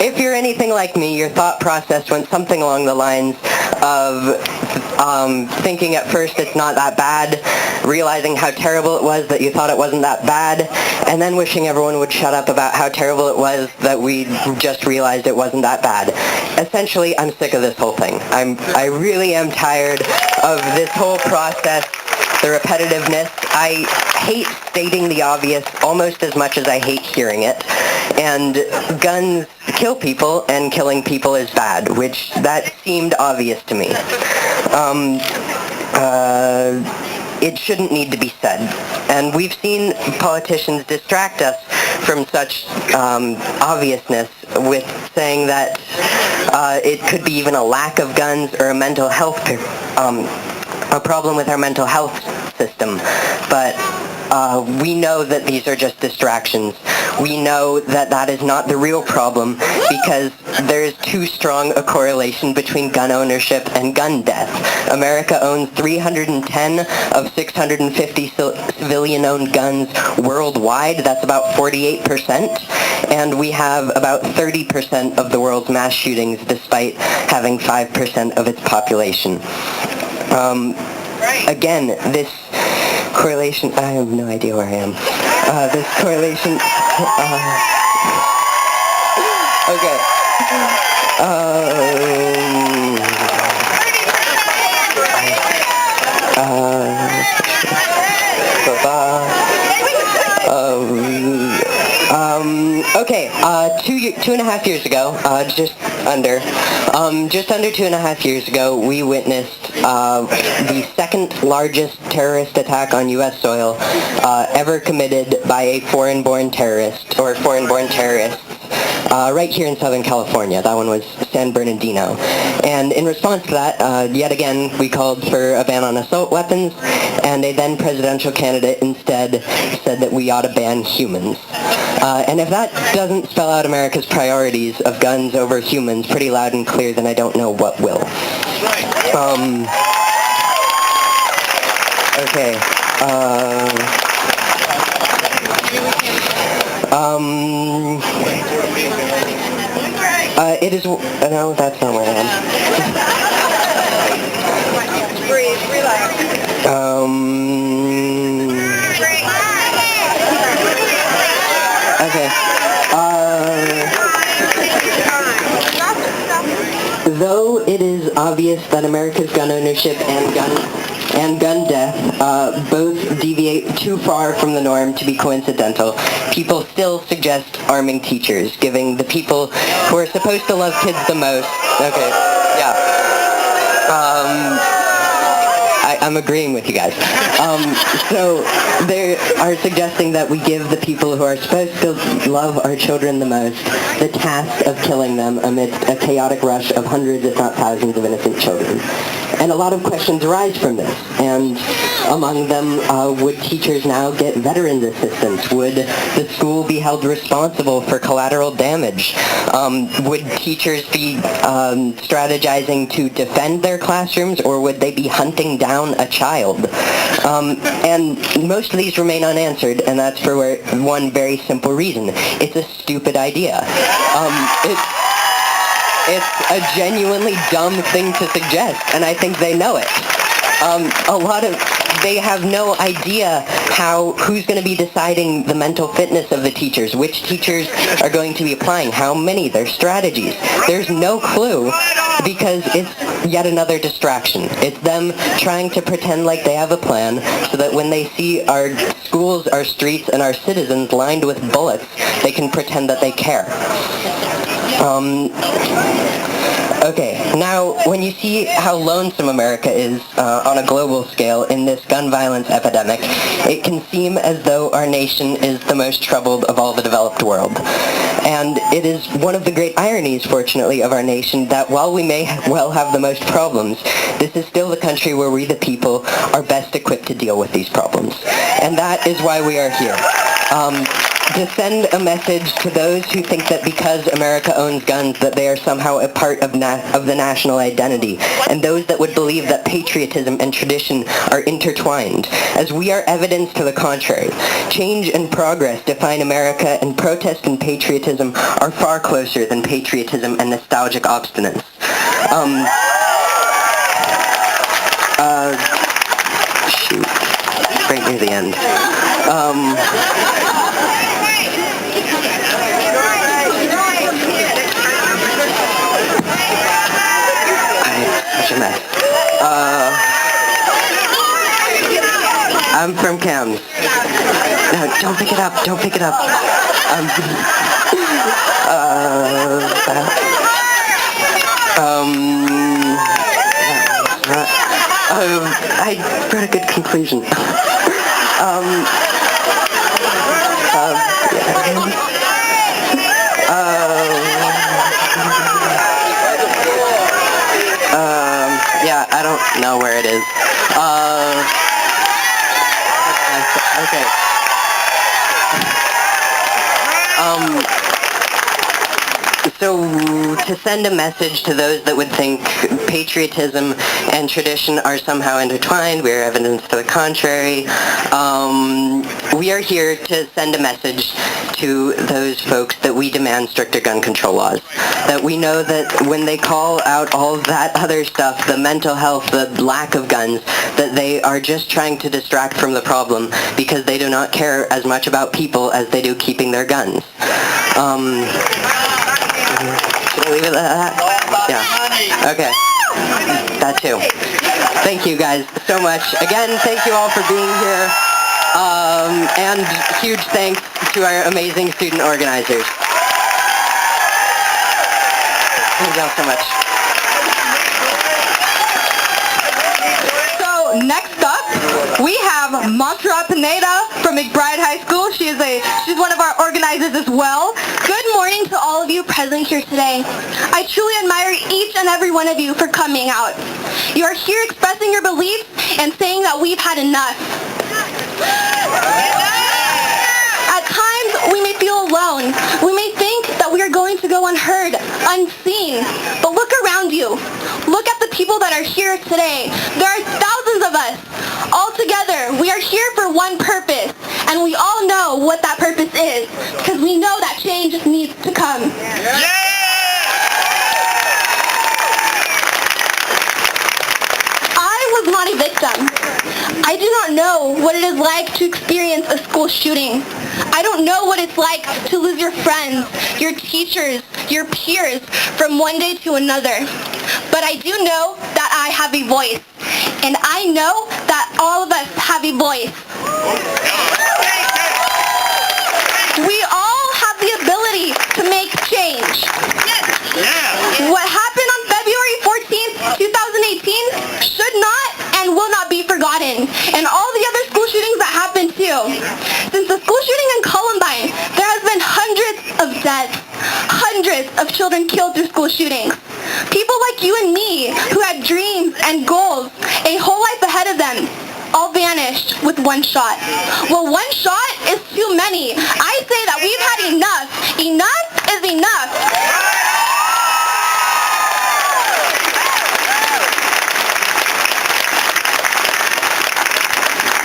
if you're anything like me, your thought process went something along the lines of thinking at first it's not that bad, realizing how terrible it was that you thought it wasn't that bad, and then wishing everyone would shut up about how terrible it was that we just realized it wasn't that bad. Essentially, I'm sick of this whole thing. I really am tired of this whole process, the repetitiveness. I hate stating the obvious almost as much as I hate hearing it. And guns kill people, and killing people is bad, which that seemed obvious to me. It shouldn't need to be said. And we've seen politicians distract us from such obviousness with saying that it could be even a lack of guns or a mental health, a problem with our mental health system. But we know that these are just distractions. We know that that is not the real problem because there is too strong a correlation between gun ownership and gun death. America owns 310 of 650 civilian-owned guns worldwide. That's about 48%. And we have about 30% of the world's mass shootings despite having 5% of its population. Again, this correlation, I have no idea where I am. This correlation, okay. Okay, 2.5 years ago, just under 2.5 years ago, we witnessed the second largest terrorist attack on U.S. soil ever committed by a foreign-born terrorist, or foreign-born terrorists, right here in Southern California. That one was San Bernardino. And in response to that, yet again, we called for a ban on assault weapons, and a then presidential candidate instead said that we ought to ban humans. And if that doesn't spell out America's priorities of guns over humans pretty loud and clear, then I don't know what will. Okay. It is, no, that's not where I am. Breathe, relax. Okay. Though it is obvious that America's gun ownership and gun death both deviate too far from the norm to be coincidental, people still suggest arming teachers, giving the people who are supposed to love kids the most. Okay, yeah. I'm agreeing with you guys. So they are suggesting that we give the people who are supposed to love our children the most the task of killing them amidst a chaotic rush of hundreds, if not thousands, of innocent children. And a lot of questions arise from this. And among them, would teachers now get veterans assistance? Would the school be held responsible for collateral damage? Would teachers be strategizing to defend their classrooms, or would they be hunting down a child? And most of these remain unanswered, and that's for one very simple reason. It's a stupid idea. It's a genuinely dumb thing to suggest, and I think they know it. They have no idea who's going to be deciding the mental fitness of the teachers, which teachers are going to be applying, how many, their strategies. There's no clue because it's yet another distraction. It's them trying to pretend like they have a plan so that when they see our schools, our streets, and our citizens lined with bullets, they can pretend that they care. Okay, now when you see how lonesome America is on a global scale in this gun violence epidemic, it can seem as though our nation is the most troubled of all the developed world. And it is one of the great ironies, fortunately, of our nation that while we may well have the most problems, this is still the country where we, the people, are best equipped to deal with these problems. And that is why we are here. to send a message to those who think that because America owns guns that they are somehow a part of the national identity, and those that would believe that patriotism and tradition are intertwined, as we are evidence to the contrary. Change and progress define America, and protest and patriotism are far closer than patriotism and nostalgic obstinance. Shoot. Right near the end. I'm such a mess. I'm from Cams. No, don't pick it up. Don't pick it up. I brought a good conclusion. Yeah, I don't know where it is. Okay. So to send a message to those that would think patriotism and tradition are somehow intertwined, we are evidence to the contrary. We are here to send a message to those folks that we demand stricter gun control laws. That we know that when they call out all that other stuff, the mental health, the lack of guns, that they are just trying to distract from the problem because they do not care as much about people as they do keeping their guns. Should I leave it at that? Yeah. Okay. That too. Thank you guys so much. Again, thank you all for being here. And huge thanks to our amazing student organizers. Thank you all so much. So next up, we have Montserrat Pineda from McBride High School. She's one of our organizers as well. Good morning to all of you present here today. I truly admire each and every one of you for coming out. You are here expressing your beliefs and saying that we've had enough. At times, we may feel alone. We may think that we are going to go unheard, unseen. But look around you. Look at the people that are here today. There are thousands of us. All together, we are here for one purpose. And we all know what that purpose is. Because we know that change needs to come. I was not a victim. I do not know what it is like to experience a school shooting. I don't know what it's like to lose your friends, your teachers, your peers from one day to another. But I do know that I have a voice. And I know that all of us have a voice. We all have the ability to make change. What happened on February 14th, 2018 should not and will not be forgotten. And all the other school shootings that happened too. Since the school shooting in Columbine, there has been hundreds of deaths, hundreds of children killed through school shootings. People like you and me who had dreams and goals, a whole life ahead of them, all vanished with one shot. Well, one shot is too many. I say that we've had enough. Enough is enough.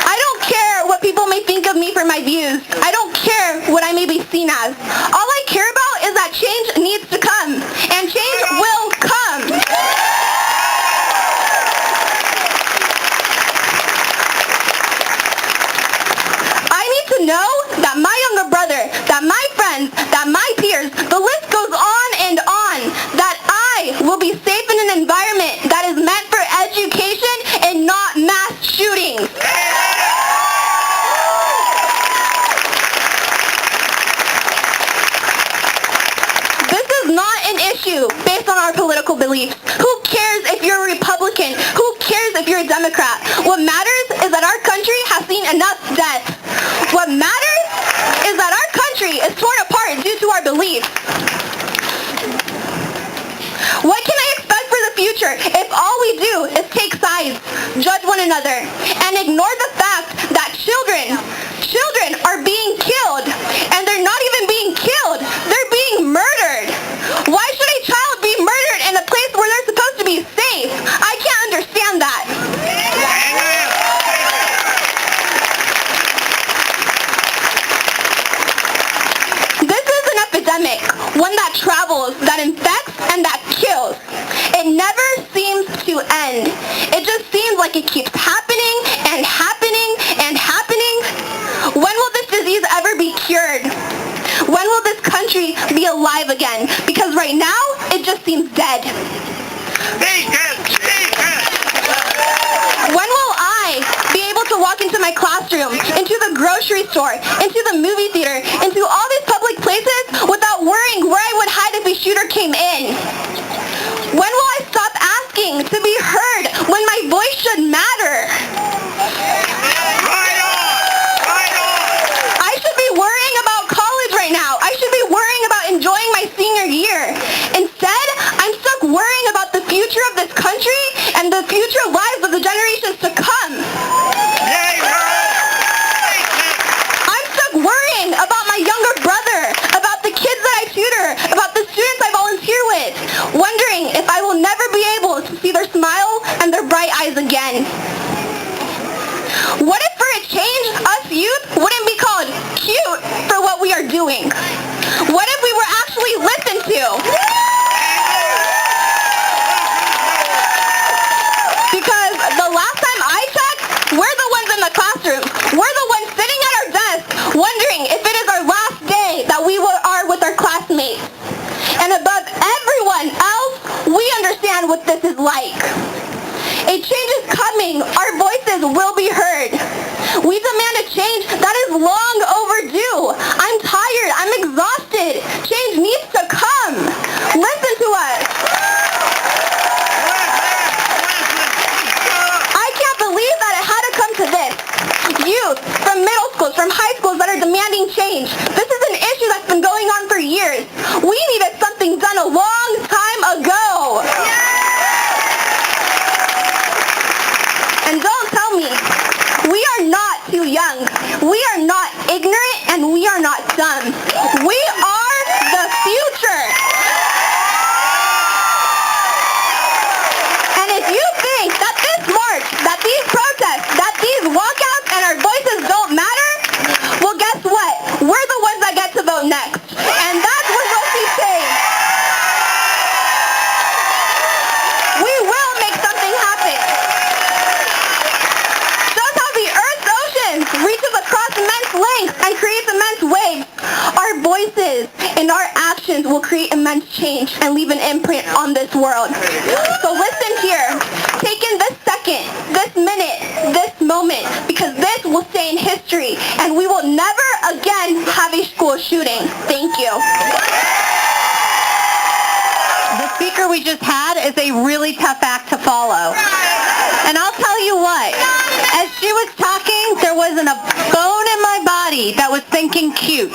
I don't care what people may think of me for my views. I don't care what I may be seen as. All I care about is that change needs to come. And change will come. To know that my younger brother, that my friends, that my peers, the list goes on and on, that I will be safe in an environment that is meant for education and not mass shootings. This is not an issue based on our political beliefs. Who cares if you're a Republican? Who cares if you're a Democrat? What matters is that our country has seen enough death. What matters is that our country is torn apart due to our beliefs. What can I expect for the future if all we do is take sides, judge one another, and ignore the fact that children are being killed, and they're epidemic, one that travels, that infects, and that kills. It never seems to end. It just seems like it keeps happening and happening and happening. When will this disease ever be cured? When will this country be alive again? Because right now, it just seems dead. When will I be able to walk into my classroom, into the grocery store, into the movie theater, into all these public places without worrying where I would hide if a shooter came in? When will I stop asking to be heard when my voice should matter? I should be worrying about college right now. I should be worrying about enjoying my senior year. Instead, I'm stuck worrying about the future of this country and the future lives of the generations to come. I'm stuck worrying about my younger brother, about the kids that I tutor, about the students I volunteer with, wondering if I will never be able to see their smile and their bright eyes again. What if for a change, us youth wouldn't be called cute for what we are doing? What if we were actually listened to? Because the last time I checked, we're the ones in the classroom. We're the ones sitting at our desk wondering if it is our last day that we are with our classmates. And above everyone else, we understand what this is like. A change is coming. Our voices will be heard. We demand a change that is long overdue. I'm tired. I'm exhausted. Change needs to come. Listen to us. I can't believe that it had to come to this. Youth from middle schools, from high schools that are demanding change. This is an issue that's been going on for years. We needed something done a long time ago. And don't tell me, we are not too young. We are not ignorant, and we are not dumb. We are the future. And if you think that this march, that these protests, that these walkouts and our voices don't matter, well, guess what? We're the ones that get to vote next. And that's what Josie's saying. We will make something happen. Reaches across immense lengths and creates immense waves. Our voices and our actions will create immense change and leave an imprint on this world. So listen here. Take in this second, this minute, this moment, because this will stay in history, and we will never again have a school shooting. Thank you. The speaker we just had is a really tough act to follow. And I'll tell you what, as she was talking, there wasn't a bone in my body that was thinking cute.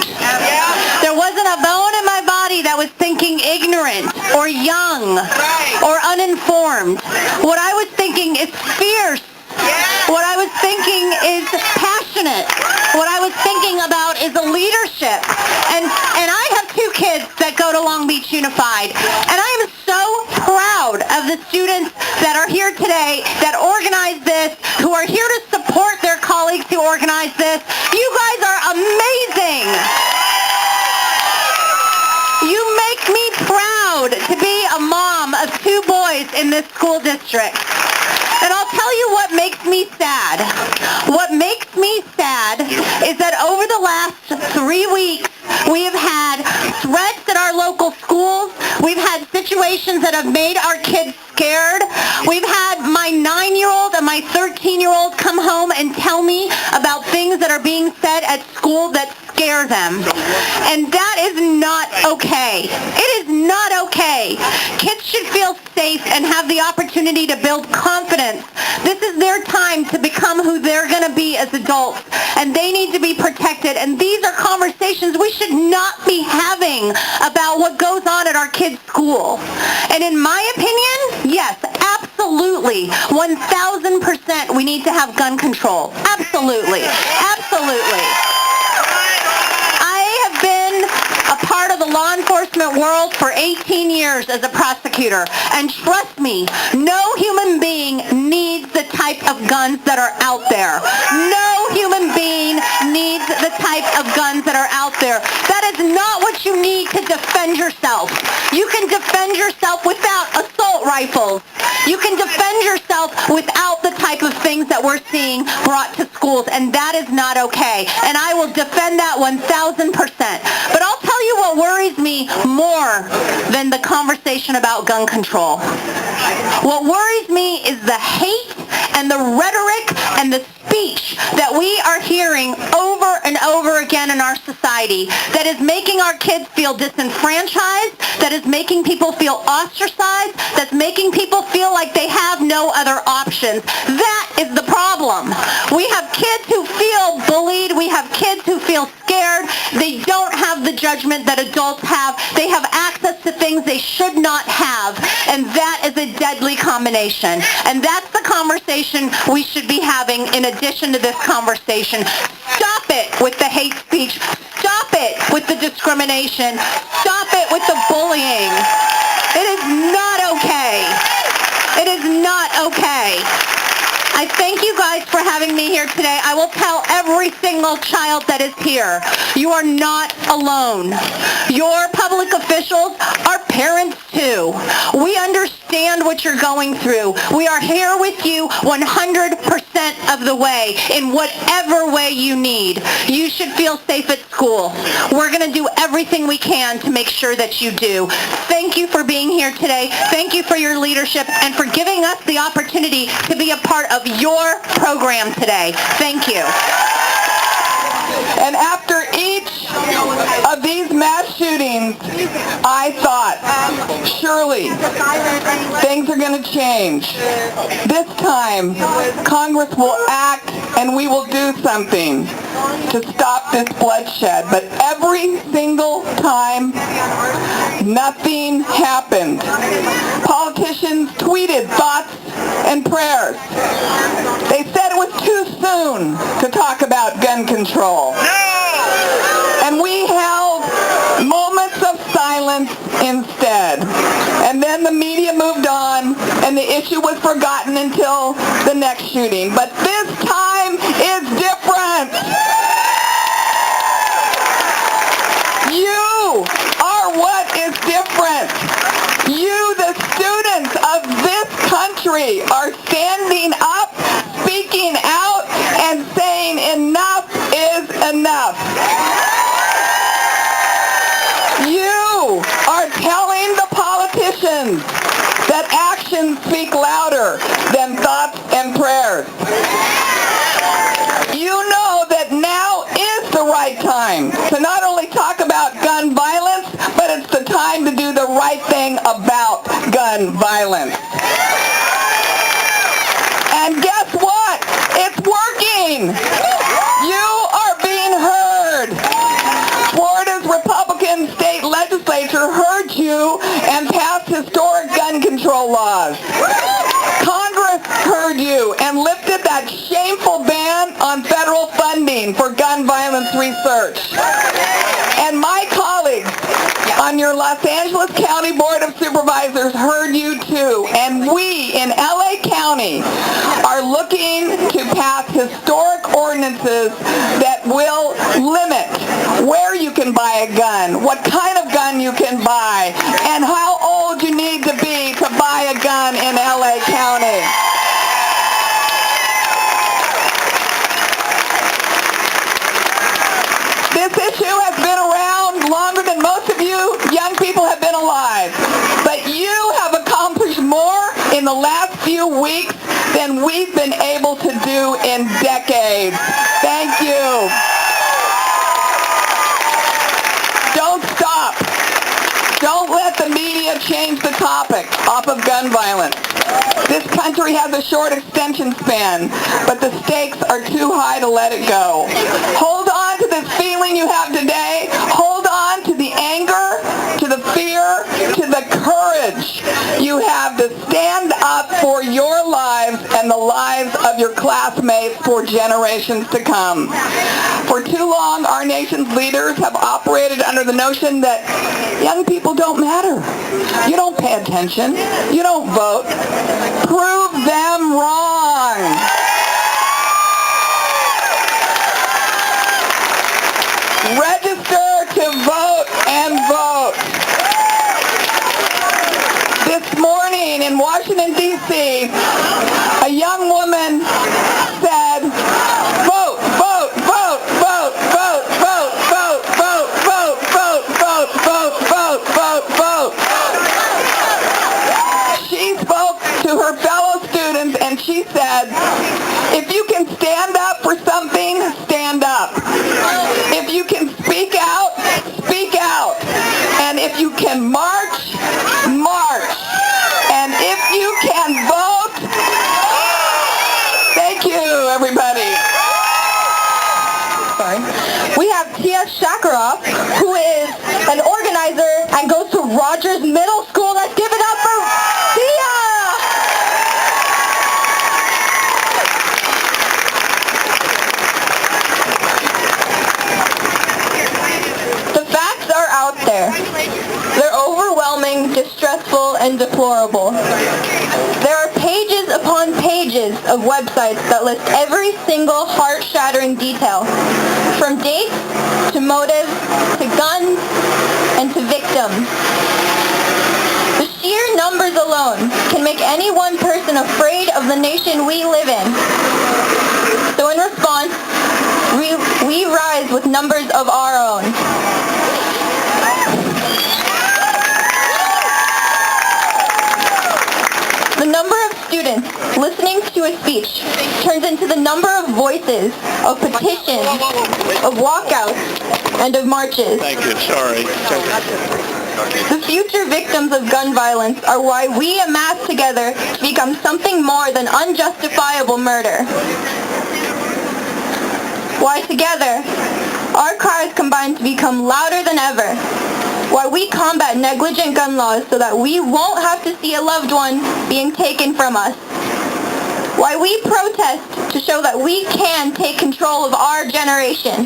There wasn't a bone in my body that was thinking ignorant or young or uninformed. What I was thinking is fierce. What I was thinking is passionate. What I was thinking about is a leadership. And I have two kids that go to Long Beach Unified. And I am so proud of the students that are here today that organized this, who are here to support their colleagues who organized this. You guys are amazing. You make me proud to be a mom of two boys in this school district. And I'll tell you what makes me sad. What makes me sad is that over the last 3 weeks, we have had threats at our local schools. We've had situations that have made our kids scared. We've had my 9-year-old and my 13-year-old come home and tell me about things that are being said at school that scare them. And that is not okay. It is not okay. Kids should feel safe and have the opportunity to build confidence. This is their time to become who they're going to be as adults, and they need to be protected. And these are conversations we should not be having about what goes on at our kids' school. And in my opinion, yes, absolutely, 1,000% we need to have gun control. Absolutely. Absolutely. I have been a part of the law enforcement world for 18 years as a prosecutor, and trust me, no human being needs the type of guns that are out there. No human being needs the type of guns that are out there. That is not what you need to defend yourself. You can defend yourself without assault rifles. You can defend yourself without the type of things that we're seeing brought to schools, and that is not okay. And I will defend that 1,000%. But I'll tell you what worries me more than the conversation about gun control. What worries me is the hate and the rhetoric and the speech that we are hearing over and over again in our society that is making our kids feel disenfranchised, that is making people feel ostracized, that's making people feel like they have no other options. That is the problem. We have kids who feel bullied. We have kids who feel scared. They don't have the judgment that adults have. They have access to things they should not have, and that is a deadly combination. And that's the conversation we should be having in addition to this conversation. Stop it with the hate speech. Stop it with the discrimination. Stop it with the bullying. It is not okay. It is not okay. I thank you guys for having me here today. I will tell every single child that is here, you are not alone. Your public officials are parents too. We understand what you're going through. We are here with you 100% of the way, in whatever way you need. You should feel safe at school. We're going to do everything we can to make sure that you do. Thank you for being here today. Thank you for your leadership and for giving us the opportunity to be a part of your program today. Thank you. And after each of these mass shootings, I thought, surely things are going to change. This time, Congress will act and we will do something to stop this bloodshed. But every single time, nothing happened. Politicians tweeted thoughts and prayers. They said it was too soon to talk about gun control. And we held moments of silence instead. And then the media moved on, and the issue was forgotten until the next shooting. But this time is different. You are what is different. You, the students of this country, are standing up, speaking out, and saying enough is enough. You are telling the politicians that actions speak louder than thoughts and prayers. You know that now is the right time to not only talk about gun violence, but it's the time to do the right thing about gun violence. And guess what? It's working. You are being heard. Florida's Republican state legislature heard you and passed historic gun control laws. Congress heard you and lifted that shameful ban on federal funding for gun violence research. And my colleagues on your Los Angeles County Board of Supervisors heard you too. And we in LA County are looking to pass historic ordinances that will limit where you can buy a gun, what kind of gun you can buy, and how old you need to be to buy a gun in LA County. This issue has been around longer than most of you young people have been alive. But you have accomplished more in the last few weeks than we've been able to do in decades. Thank you. Don't stop. Don't let the media change the topic off of gun violence. This country has a short extension span, but the stakes are too high to let it go. Hold on to this feeling you have today. Hold on to the anger, to the fear, to the courage you have to stand up for your lives and the lives of your classmates for generations to come. For too long, our nation's leaders have operated under the notion that young people don't matter. You don't pay attention. You don't vote. Prove them wrong. Register to vote and vote. This morning in Washington, D.C., a young woman said, vote, vote, vote, vote, vote, vote, vote, vote, vote, vote, vote, vote, vote, vote, vote. She spoke to her fellow students and she said, if you can stand up for something, stand up. If you can speak out, speak out. And if you can march, march. And if you can vote, thank you, everybody. Sorry. We have Tia Shackeroff, who is an organizer and goes to Rogers Middle School. Let's give it up for Tia! The facts are out there. They're overwhelming, distressful, and deplorable. There are pages upon pages of websites that list every single heart-shattering detail, from dates to motives to guns and to victims. The sheer numbers alone can make any one person afraid of the nation we live in. So in response, we rise with numbers of our own. The number of students listening to a speech turns into the number of voices, of petitions, of walkouts, and of marches. Thank you. Sorry. The future victims of gun violence are why we amass together to become something more than unjustifiable murder. Why together, our cries combine to become louder than ever. Why we combat negligent gun laws so that we won't have to see a loved one being taken from us. Why we protest to show that we can take control of our generation.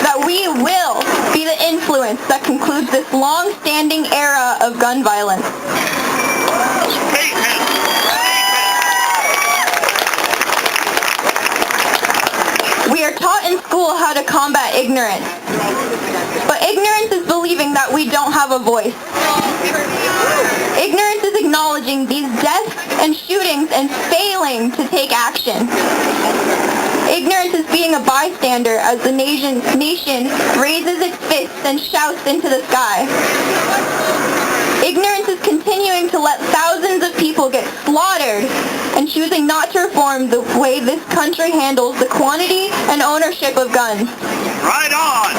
That we will be the influence that concludes this long-standing era of gun violence. We are taught in school how to combat ignorance. But ignorance is believing that we don't have a voice. Ignorance is acknowledging these deaths and shootings and failing to take action. Ignorance is being a bystander as the nation raises its fists and shouts into the sky. Ignorance is continuing to let thousands of people get slaughtered and choosing not to reform the way this country handles the quantity and ownership of guns. Right on!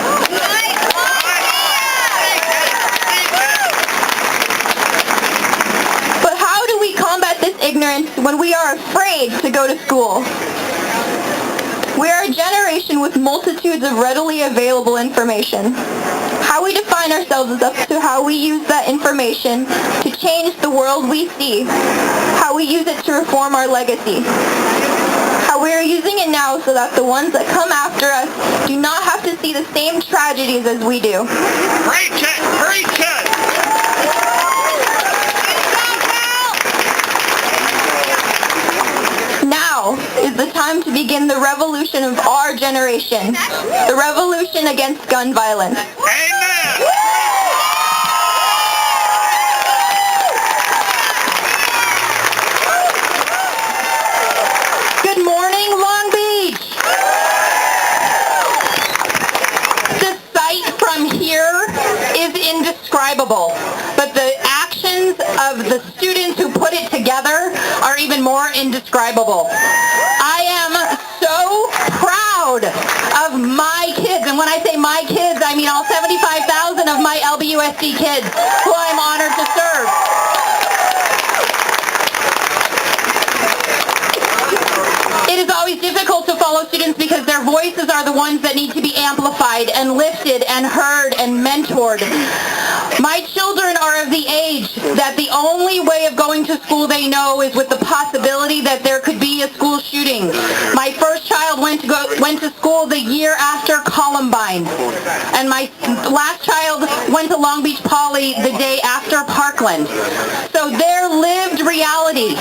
But how do we combat this ignorance when we are afraid to go to school? We are a generation with multitudes of readily available information. How we define ourselves is up to how we use that information to change the world we see, how we use it to reform our legacy, how we are using it now so that the ones that come after us do not have to see the same tragedies as we do. Preach it! Preach it! Now is the time to begin the revolution of our generation, the revolution against gun violence. Amen! Good morning, Long Beach! The sight from here is indescribable, but the actions of the students who put it together are even more indescribable. I am so proud of my kids, and when I say my kids, I mean all 75,000 of my LBUSD kids who I'm honored to serve. It is always difficult to follow students because their voices are the ones that need to be amplified and lifted and heard and mentored. My children are of the age that the only way of going to school they know is with the possibility that there could be a school shooting. My first child went to school the year after Columbine, and my last child went to Long Beach Poly the day after Parkland. So their lived reality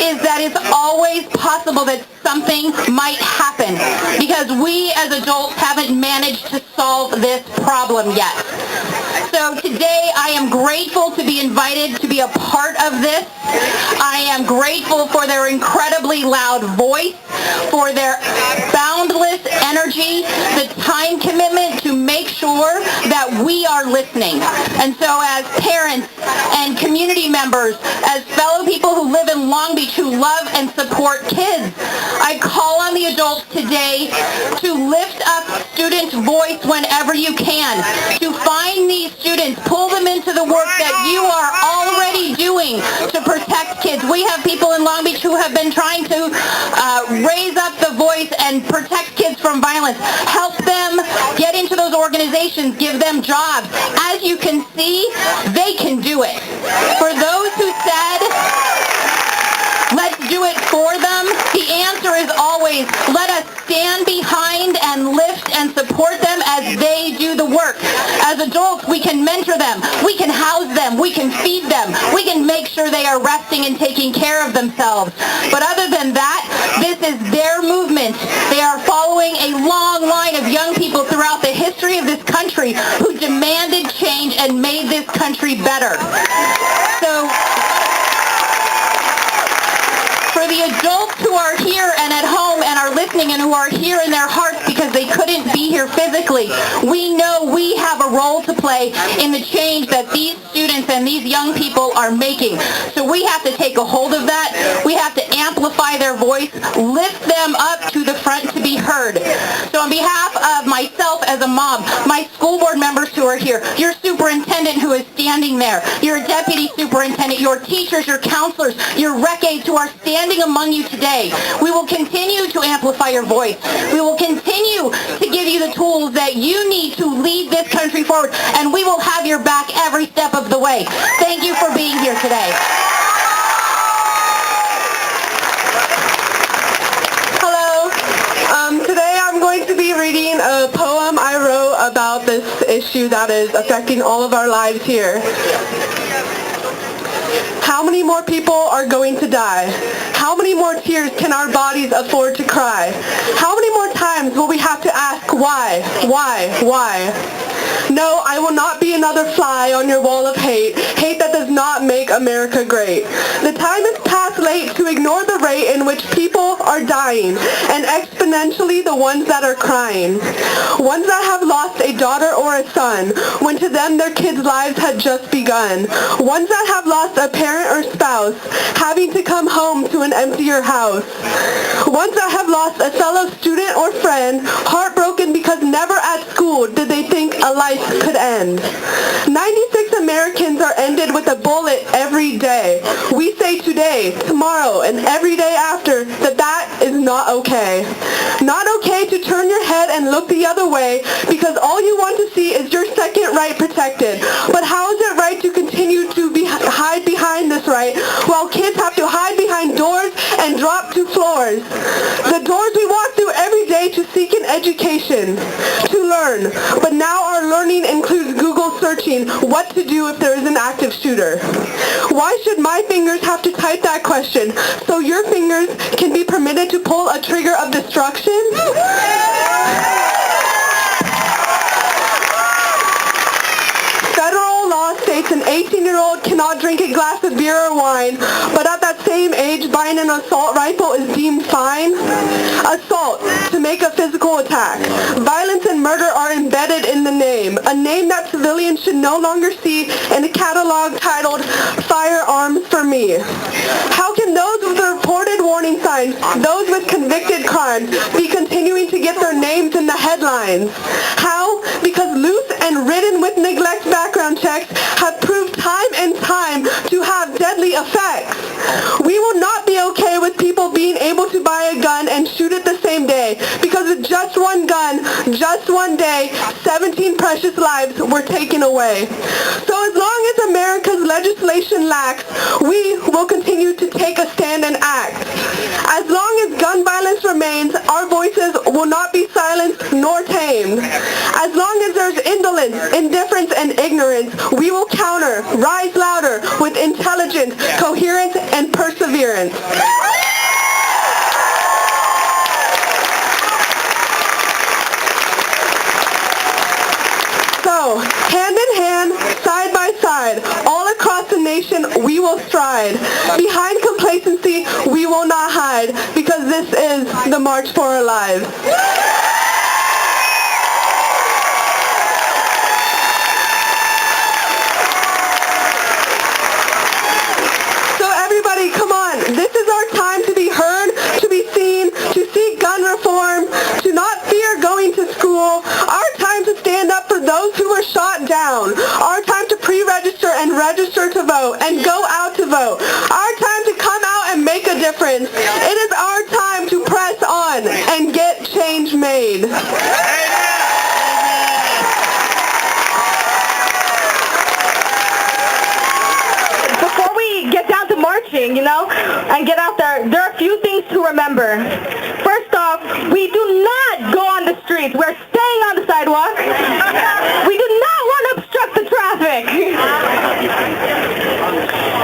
is that it's always possible fearful that something might happen because we as adults haven't managed to solve this problem yet. So today I am grateful to be invited to be a part of this. I am grateful for their incredibly loud voice, for their boundless energy, the time commitment to make sure that we are listening. And so as parents and community members, as fellow people who live in Long Beach who love and support kids, I call on the adults today to lift up students' voice whenever you can, to find these students, pull them into the work that you are already doing to protect kids. We have people in Long Beach who have been trying to raise up the voice and protect kids from violence. Help them get into those organizations, give them jobs. As you can see, they can do it. For those who said, let's do it for them, the answer is always, let us stand behind and lift and support them as they do the work. As adults, we can mentor them, we can house them, we can feed them, we can make sure they are resting and taking care of themselves. But other than that, this is their movement. They are following a long line of young people throughout the history of this country who demanded change and made this country better. So, for the adults who are here and at home and are listening and who are here in their hearts because they couldn't be here physically, we know we have a role to play in the change that these students and these young people are making. So we have to take a hold of that. We have to amplify their voice, lift them up to the front to be heard. So on behalf of myself as a mom, my school board members who are here, your superintendent who is standing there, your deputy superintendent, your teachers, your counselors, your rec aides who are standing among you today. We will continue to amplify your voice. We will continue to give you the tools that you need to lead this country forward, and we will have your back every step of the way. Thank you for being here today. Hello. Today I'm going to be reading a poem I wrote about this issue that is affecting all of our lives here. How many more people are going to die? How many more tears can our bodies afford to cry? How many more times will we have to ask why? No, I will not be another fly on your wall of hate that does not make America great. The time is past late to ignore the rate in which people are dying, and exponentially the ones that are crying. Ones that have lost a daughter or a son, when to them their kids' lives had just begun. Ones that have lost a parent or spouse, having to come home to an emptier house. Ones that have lost a fellow student or friend, heartbroken because never at school did they think a life could end. 96 Americans are ended with a bullet every day. We say today, tomorrow, and every day after that is not okay. Not okay to turn your head and look the other way because all you want to see is your second right protected. But how is it right to continue to hide behind this right while kids have to hide behind doors and drop to floors? The doors we walk through every day to seek an education, to learn. But now our learning includes Google searching what to do if there is an active shooter. Why should my fingers have to type that question so your fingers can be permitted to pull a trigger of destruction? Federal law states an 18-year-old cannot drink a glass of beer or wine, but at that same age, buying an assault rifle is deemed fine. Assault, to make a physical attack. Violence and murder are embedded in the name, a name that civilians should no longer see in a catalog titled Firearms for Me. How can those with reported warning signs, those with convicted crimes, be continuing to get their names in the headlines? How? Because loose and ridden with neglect background checks have proved time and time to have deadly effects. We will not be okay with people being able to buy a gun and shoot it the same day because with just one gun, just one day, 17 precious lives were taken away. So as long as America's legislation lacks, we will continue to take a stand and act. As long as gun violence remains, our voices will not be silenced nor tamed. As long as there's indolence, indifference, and ignorance, we will counter, rise louder with intelligence, coherence, and perseverance. nation, we will stride. Behind complacency, we will not hide, because this is the March for Our Lives. So everybody, come on. This is our time to be heard, to be seen, to seek gun reform, to not fear going to school. Our time to stand up for those who were shot down. Our time to pre-register and register to vote and go out to vote. Our time to come out and make a difference. It is our time to press on and get change made. Before we get down to marching, and get out there are a few things to remember. First off, we do not go on the streets. We're staying on the sidewalk. We do not want to obstruct the traffic.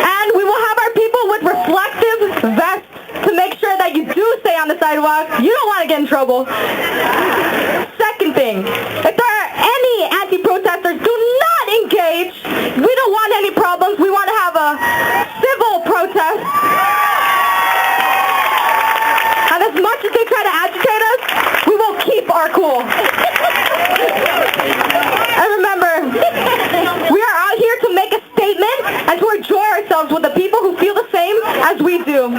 And we will have our people with reflective vests to make sure that you do stay on the sidewalk. You don't want to get in trouble. Second thing, if there are any anti-protesters, do not engage. We don't want any problems. We want to have a civil protest. And as much as they try to agitate us, we will keep our cool. And remember, we are out here to make a statement and to enjoy ourselves with the people who feel the same as we do.